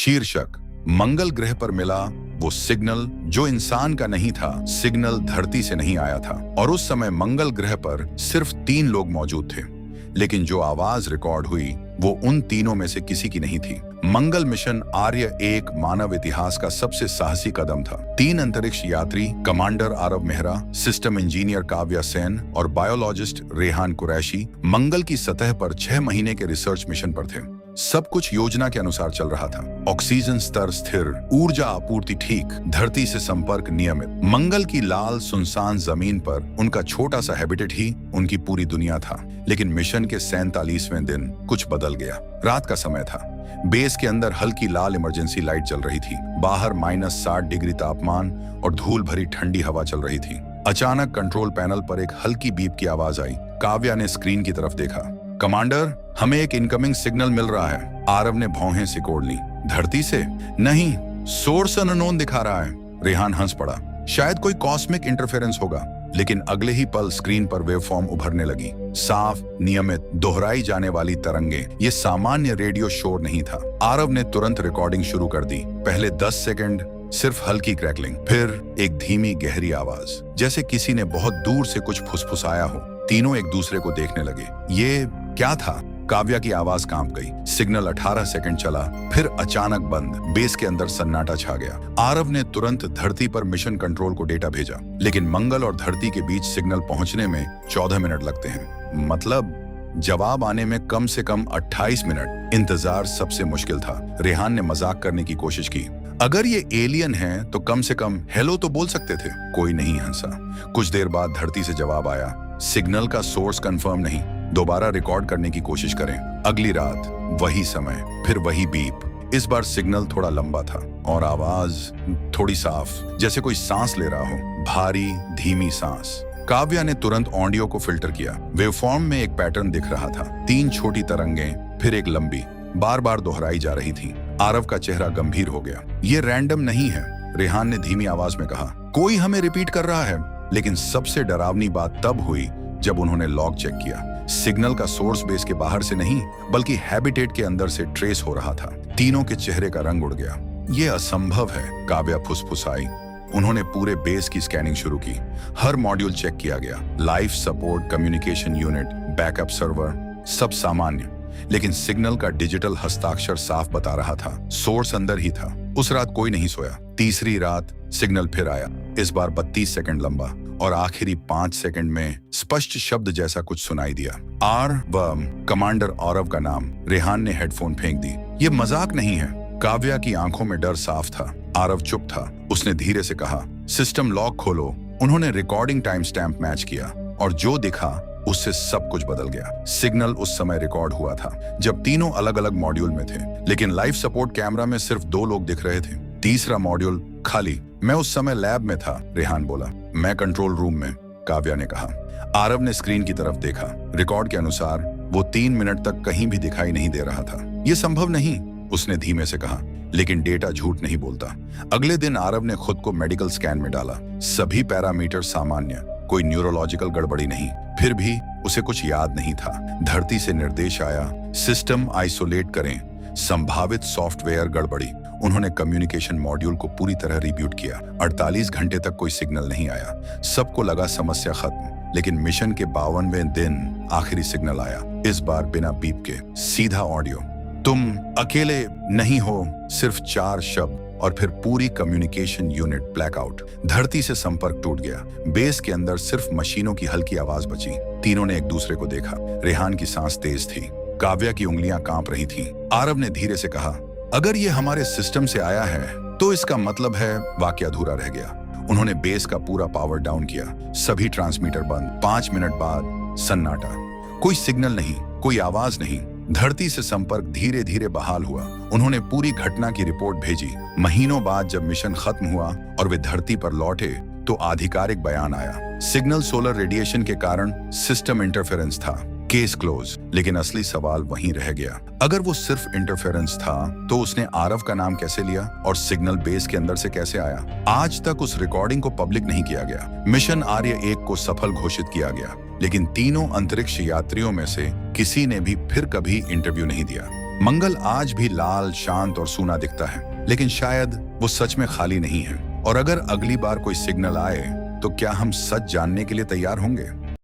शीर्षक, मंगल ग्रह पर मिला वो सिग्नल जो इंसान का नहीं था। सिग्नल धरती से नहीं आया था और उस समय मंगल ग्रह पर सिर्फ 3 लोग मौजूद थे, लेकिन जो आवाज रिकॉर्ड हुई वो उन तीनों में से किसी की नहीं थी। मंगल मिशन आर्य एक मानव इतिहास का सबसे साहसी कदम था। 3 अंतरिक्ष यात्री, commander Aarav Mehra, system engineer Kavya Sen और बायोलॉजिस्ट रेहान कुरैशी मंगल की सतह पर 6 महीने के रिसर्च मिशन पर थे। सब कुछ योजना के अनुसार चल रहा था। ऑक्सीजन स्तर स्थिर, ऊर्जा आपूर्ति ठीक, धरती से संपर्क नियमित। मंगल की लाल सुनसान जमीन पर उनका छोटा सा हैबिटेट ही उनकी पूरी दुनिया था। लेकिन मिशन के 47वें दिन कुछ बदल गया। रात का समय था। बेस के अंदर हल्की लाल इमरजेंसी लाइट जल रही थी। बाहर -60 डिग्री तापमान और धूल भरी ठंडी हवा चल रही थी। अचानक कंट्रोल पैनल पर एक हल्की बीप की आवाज आई। काव्या ने स्क्रीन की तरफ देखा। कमांडर, हमें एक इनकमिंग सिग्नल मिल रहा है। आरव ने भौहें सिकोड़ ली। धरती से? नहीं, सोर्स अननोन दिखा रहा है। रेहान हंस पड़ा। शायद कोई कॉस्मिक इंटरफेरेंस होगा। लेकिन अगले ही पल स्क्रीन पर वेवफॉर्म उभरने लगी। साफ, नियमित, दोहराई जाने वाली तरंगे। ये सामान्य रेडियो शोर नहीं था। आरव ने तुरंत रिकॉर्डिंग शुरू कर दी। पहले 10 सेकंड सिर्फ हल्की क्रैकलिंग, फिर एक धीमी गहरी आवाज, जैसे किसी ने बहुत दूर से कुछ फुसफुसाया हो। तीनों एक दूसरे को देखने लगे। ये क्या था? काव्या की आवाज कांप गई। सिग्नल 18 सेकंड चला, फिर अचानक बंद। बेस के अंदर सन्नाटा छा गया। आरव ने तुरंत धरती पर मिशन कंट्रोल को डेटा भेजा, लेकिन मंगल और धरती के बीच सिग्नल पहुंचने में 14 मिनट लगते हैं। मतलब जवाब आने में कम से कम 28 मिनट। इंतजार सबसे मुश्किल था। रेहान ने मजाक करने की कोशिश की। अगर ये एलियन है तो कम से कम हेलो तो बोल सकते थे। कोई नहीं हंसा। कुछ देर बाद धरती से जवाब आया। सिग्नल का सोर्स कंफर्म नहीं, दोबारा रिकॉर्ड करने की कोशिश करें। अगली रात वही समय, फिर वही बीप। इस बार सिग्नल थोड़ा लंबा था और आवाज थोड़ी साफ, जैसे कोई सांस ले रहा हो, भारी धीमी सांस। काव्या ने तुरंत ऑडियो को फिल्टर किया। वेवफॉर्म में एक पैटर्न दिख रहा था। 3 छोटी तरंगें, फिर एक लंबी, बार बार दोहराई जा रही थी। आरव का चेहरा गंभीर हो गया। ये रैंडम नहीं है, रेहान ने धीमी आवाज में कहा। कोई हमें रिपीट कर रहा है। लेकिन सबसे डरावनी बात तब हुई जब उन्होंने लॉग चेक किया। सिग्नल का सोर्स बेस के बाहर से नहीं, बल्कि हैबिटेट के अंदर से ट्रेस हो रहा था। तीनों के चेहरे का रंग उड़ गया। ये असंभव है, काव्या फुसफुसाई। उन्होंने पूरे बेस की स्कैनिंग शुरू की। हर मॉड्यूल चेक किया गया। Life support, communication unit, backup server, सब सामान्य। लेकिन सिग्नल का डिजिटल हस्ताक्षर साफ बता रहा था, सोर्स अंदर ही था। उस रात कोई नहीं सोया। तीसरी रात सिग्नल फिर आया, इस बार 32 सेकंड लंबा, और आखिरी 5 सेकंड में स्पष्ट शब्द जैसा कुछ सुनाई दिया। कमांडर आरव का नाम। रेहान ने हेडफोन फेंक दी। ये मजाक नहीं है। काव्या की आंखों में डर साफ था। आरव चुप था। उसने धीरे से कहा, सिस्टम लॉक खोलो। उन्होंने रिकॉर्डिंग टाइम स्टैम्प मैच किया और जो दिखा उससे सब कुछ बदल गया। सिग्नल उस समय रिकॉर्ड हुआ था जब तीनों अलग अलग मॉड्यूल में थे, लेकिन लाइफ सपोर्ट कैमरा में सिर्फ 2 लोग दिख रहे थे। तीसरा मॉड्यूल खाली। मैं उस समय लैब में था, रेहान बोला। मैं कंट्रोल रूम में, काव्या ने कहा। आरव ने स्क्रीन की तरफ देखा। रिकॉर्ड के अनुसार वो 3 मिनट तक कहीं भी दिखाई नहीं दे रहा था। ये संभव नहीं, उसने धीमे से कहा। लेकिन डेटा झूठ नहीं बोलता। अगले दिन आरव ने खुद को मेडिकल स्कैन में डाला। सभी पैरामीटर सामान्य, कोई न्यूरोलॉजिकल गड़बड़ी नहीं। फिर भी उसे कुछ याद नहीं था। धरती से निर्देश आया, सिस्टम आइसोलेट करें। संभावित सॉफ्टवेयर गड़बड़ी। उन्होंने कम्युनिकेशन मॉड्यूल को पूरी तरह रिब्यूट किया। 48 घंटे तक कोई सिग्नल नहीं आया। सबको लगा समस्या खत्म, लेकिन मिशन के 52वें दिन आखिरी सिग्नल आया। इस बार बिना बीप के, सीधा ऑडियो। तुम अकेले नहीं हो, सिर्फ 4 शब्द, और फिर पूरी कम्युनिकेशन यूनिट ब्लैकआउट। धरती से संपर्क टूट गया। बेस के अंदर सिर्फ मशीनों की हल्की आवाज बची। तीनों ने एक दूसरे को देखा। रेहान की सांस तेज थी। काव्या की उंगलियां कांप रही थीं। आरव ने धीरे से कहा, अगर ये हमारे सिस्टम से आया है तो इसका मतलब है वाक्य अधूरा रह गया। उन्होंने बेस का पूरा पावर डाउन किया। सभी ट्रांसमीटर बंद। 5 मिनट बाद सन्नाटा। कोई सिग्नल नहीं, कोई आवाज नहीं। धरती से संपर्क धीरे धीरे बहाल हुआ। उन्होंने पूरी घटना की रिपोर्ट भेजी। महीनों बाद जब मिशन खत्म हुआ और वे धरती पर लौटे तो आधिकारिक बयान आया, सिग्नल सोलर रेडिएशन के कारण सिस्टम इंटरफेरेंस था, केस क्लोज। लेकिन असली सवाल वहीं रह गया। अगर वो सिर्फ इंटरफेरेंस था तो उसने आरव का नाम कैसे लिया और सिग्नल बेस के अंदर से कैसे आया? आज तक उस रिकॉर्डिंग को पब्लिक नहीं किया गया। मिशन आर्य 1 को सफल घोषित किया गया, लेकिन तीनों अंतरिक्ष यात्रियों में से किसी ने भी फिर कभी इंटरव्यू नहीं दिया। मंगल आज भी लाल, शांत और सूना दिखता है, लेकिन शायद वो सच में खाली नहीं है। और अगर अगली बार कोई सिग्नल आए तो क्या हम सच जानने के लिए तैयार होंगे?